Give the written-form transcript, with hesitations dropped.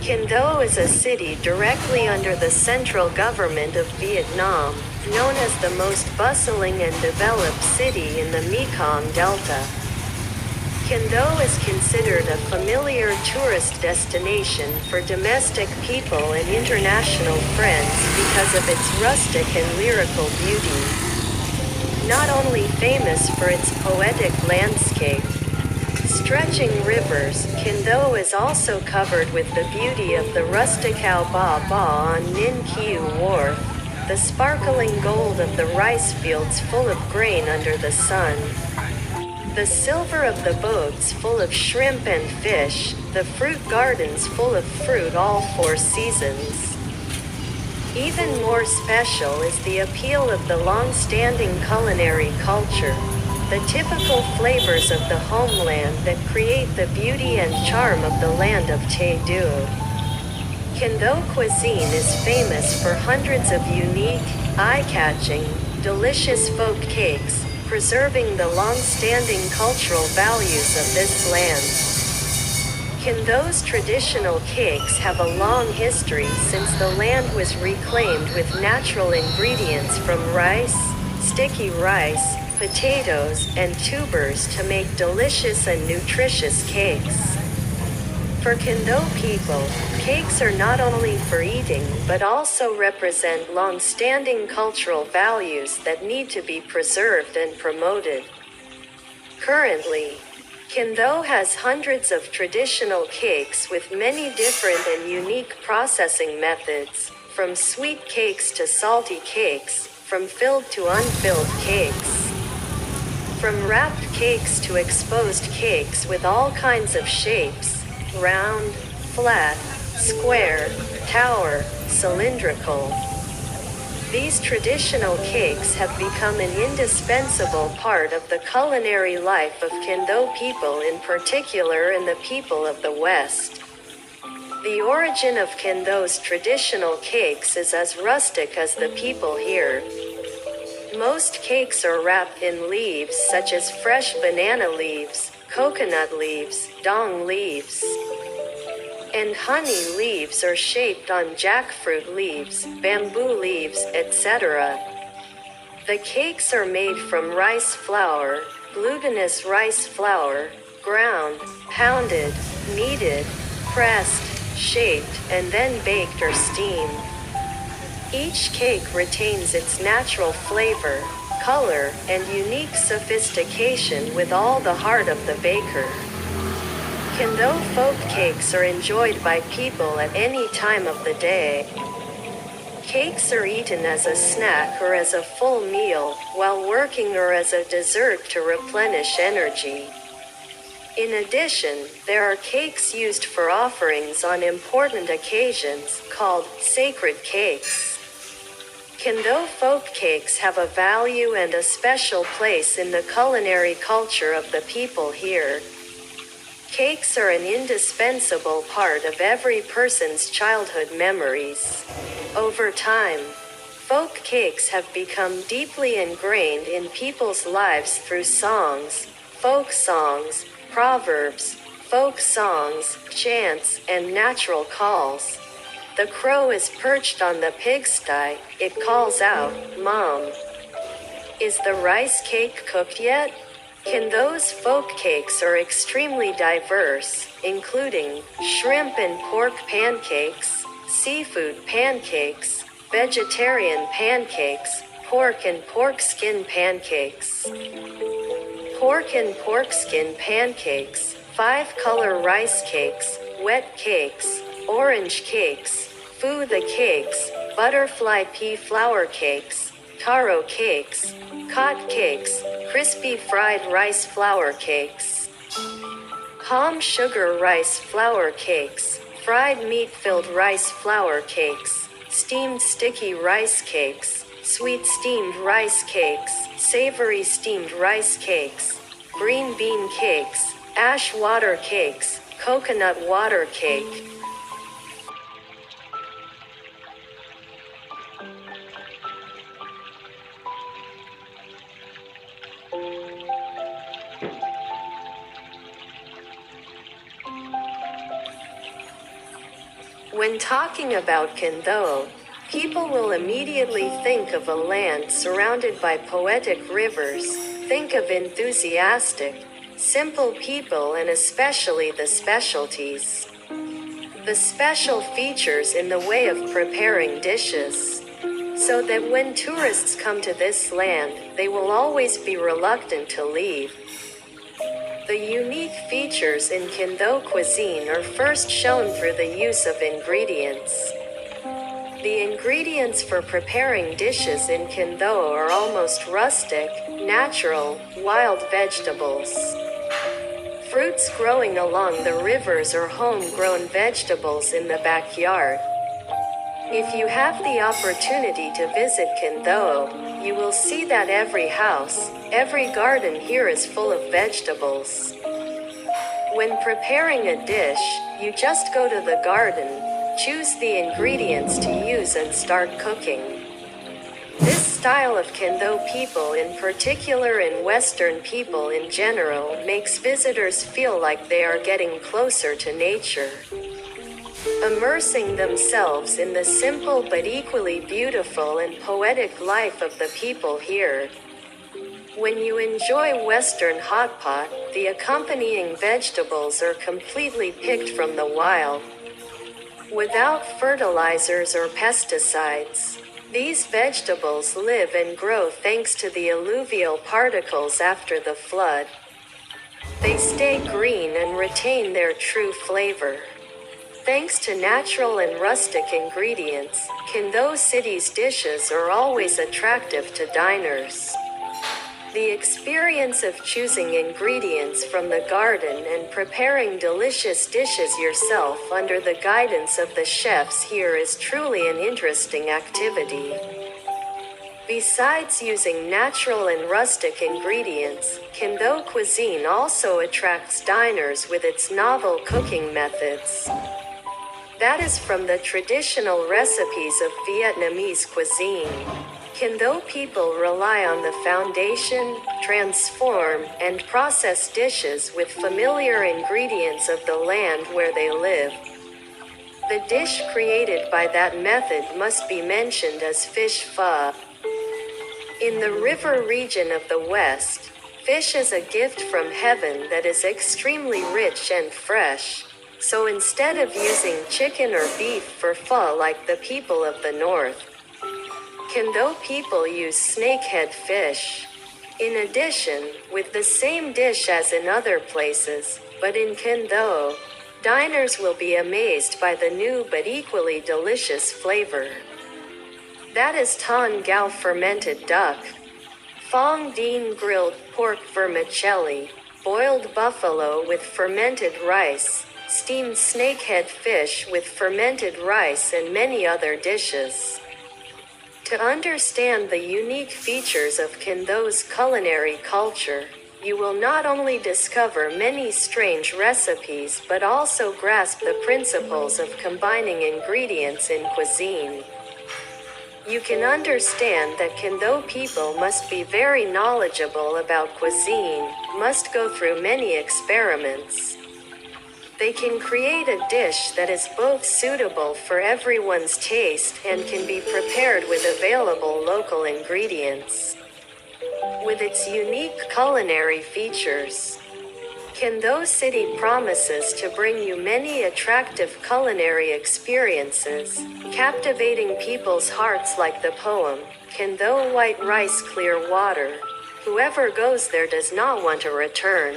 Kinh is a city directly under the central government of Vietnam, known as the most bustling and developed city in the Mekong Delta. Kinh is considered a familiar tourist destination for domestic people and international friends because of its rustic and lyrical beauty. Not only famous for its poetic landscape, stretching rivers, Kinh is also covered with the beauty of the rustic Ao Ba Ba on Ninh Kieu Wharf, the sparkling gold of the rice fields full of grain under the sun, the silver of the boats full of shrimp and fish, the fruit gardens full of fruit all 4 seasons. Even more special is the appeal of the long-standing culinary culture, the typical flavors of the homeland that create the beauty and charm of the land of Tay Du. Kinh cuisine is famous for hundreds of unique, eye-catching, delicious folk cakes, preserving the long-standing cultural values of this land. Kinh traditional cakes have a long history since the land was reclaimed with natural ingredients from rice, sticky rice, potatoes, and tubers to make delicious and nutritious cakes. For Kinh people, cakes are not only for eating but also represent long-standing cultural values that need to be preserved and promoted. Currently, Kinh has hundreds of traditional cakes with many different and unique processing methods, from sweet cakes to salty cakes, from filled to unfilled cakes. From wrapped cakes to exposed cakes with all kinds of shapes, round, flat, square, tower, cylindrical. These traditional cakes have become an indispensable part of the culinary life of Kinh people in particular and the people of the West. The origin of Kinh traditional cakes is as rustic as the people here. Most cakes are wrapped in leaves such as fresh banana leaves, coconut leaves, dong leaves, and honey leaves are shaped on jackfruit leaves, bamboo leaves, etc. The cakes are made from rice flour, glutinous rice flour, ground, pounded, kneaded, pressed, shaped, and then baked or steamed. Each cake retains its natural flavor, color, and unique sophistication with all the heart of the baker. Kinh folk cakes are enjoyed by people at any time of the day. Cakes are eaten as a snack or as a full meal, while working or as a dessert to replenish energy. In addition, there are cakes used for offerings on important occasions, called sacred cakes. Kinh folk cakes have a value and a special place in the culinary culture of the people here. Cakes are an indispensable part of every person's childhood memories. Over time, folk cakes have become deeply ingrained in people's lives through songs, folk songs, proverbs, folk songs, chants, and natural calls. The crow is perched on the pigsty, it calls out, "Mom, is the rice cake cooked yet?" Kinh folk cakes are extremely diverse, including shrimp and pork pancakes, seafood pancakes, vegetarian pancakes, pork and pork skin pancakes. Pork and pork skin pancakes, 5-color rice cakes, wet cakes, orange cakes, foo the cakes, butterfly pea flour cakes, taro cakes, cot cakes, crispy fried rice flour cakes, palm sugar rice flour cakes, fried meat-filled rice flour cakes, steamed sticky rice cakes, sweet steamed rice cakes, savory steamed rice cakes, green bean cakes, ash water cakes, coconut water cake. When talking about Kendo, people will immediately think of a land surrounded by poetic rivers, think of enthusiastic, simple people and especially the specialties. The special features in the way of preparing dishes. So that when tourists come to this land, they will always be reluctant to leave. The unique features in Kendo cuisine are first shown through the use of ingredients. The ingredients for preparing dishes in Kendo are almost rustic, natural, wild vegetables. Fruits growing along the rivers or homegrown vegetables in the backyard. If you have the opportunity to visit Kendo, you will see that every house, every garden here is full of vegetables. When preparing a dish, you just go to the garden, choose the ingredients to use and start cooking. This style of Kendo people in particular and Western people in general makes visitors feel like they are getting closer to nature. Immersing themselves in the simple but equally beautiful and poetic life of the people here. When you enjoy Western hot pot, the accompanying vegetables are completely picked from the wild. Without fertilizers or pesticides. These vegetables live and grow thanks to the alluvial particles after the flood. They stay green and retain their true flavor. Thanks to natural and rustic ingredients, Kendo City's dishes are always attractive to diners. The experience of choosing ingredients from the garden and preparing delicious dishes yourself under the guidance of the chefs here is truly an interesting activity. Besides using natural and rustic ingredients, Kendo cuisine also attracts diners with its novel cooking methods. That is from the traditional recipes of Vietnamese cuisine. Kendo people rely on the foundation, transform, and process dishes with familiar ingredients of the land where they live. The dish created by that method must be mentioned as fish pho. In the river region of the West, fish is a gift from heaven that is extremely rich and fresh. So instead of using chicken or beef for pho like the people of the north, Kendo people use snakehead fish. In addition, with the same dish as in other places, but in Kendo, diners will be amazed by the new but equally delicious flavor. That is ton gao fermented duck, fong dien grilled pork vermicelli, boiled buffalo with fermented rice, steamed snakehead fish with fermented rice and many other dishes. To understand the unique features of Kendo's culinary culture, you will not only discover many strange recipes but also grasp the principles of combining ingredients in cuisine. You can understand that Kendo people must be very knowledgeable about cuisine, must go through many experiments. They can create a dish that is both suitable for everyone's taste and can be prepared with available local ingredients. With its unique culinary features, Kendo City promises to bring you many attractive culinary experiences, captivating people's hearts like the poem, Kendo White Rice Clear Water. Whoever goes there does not want to return.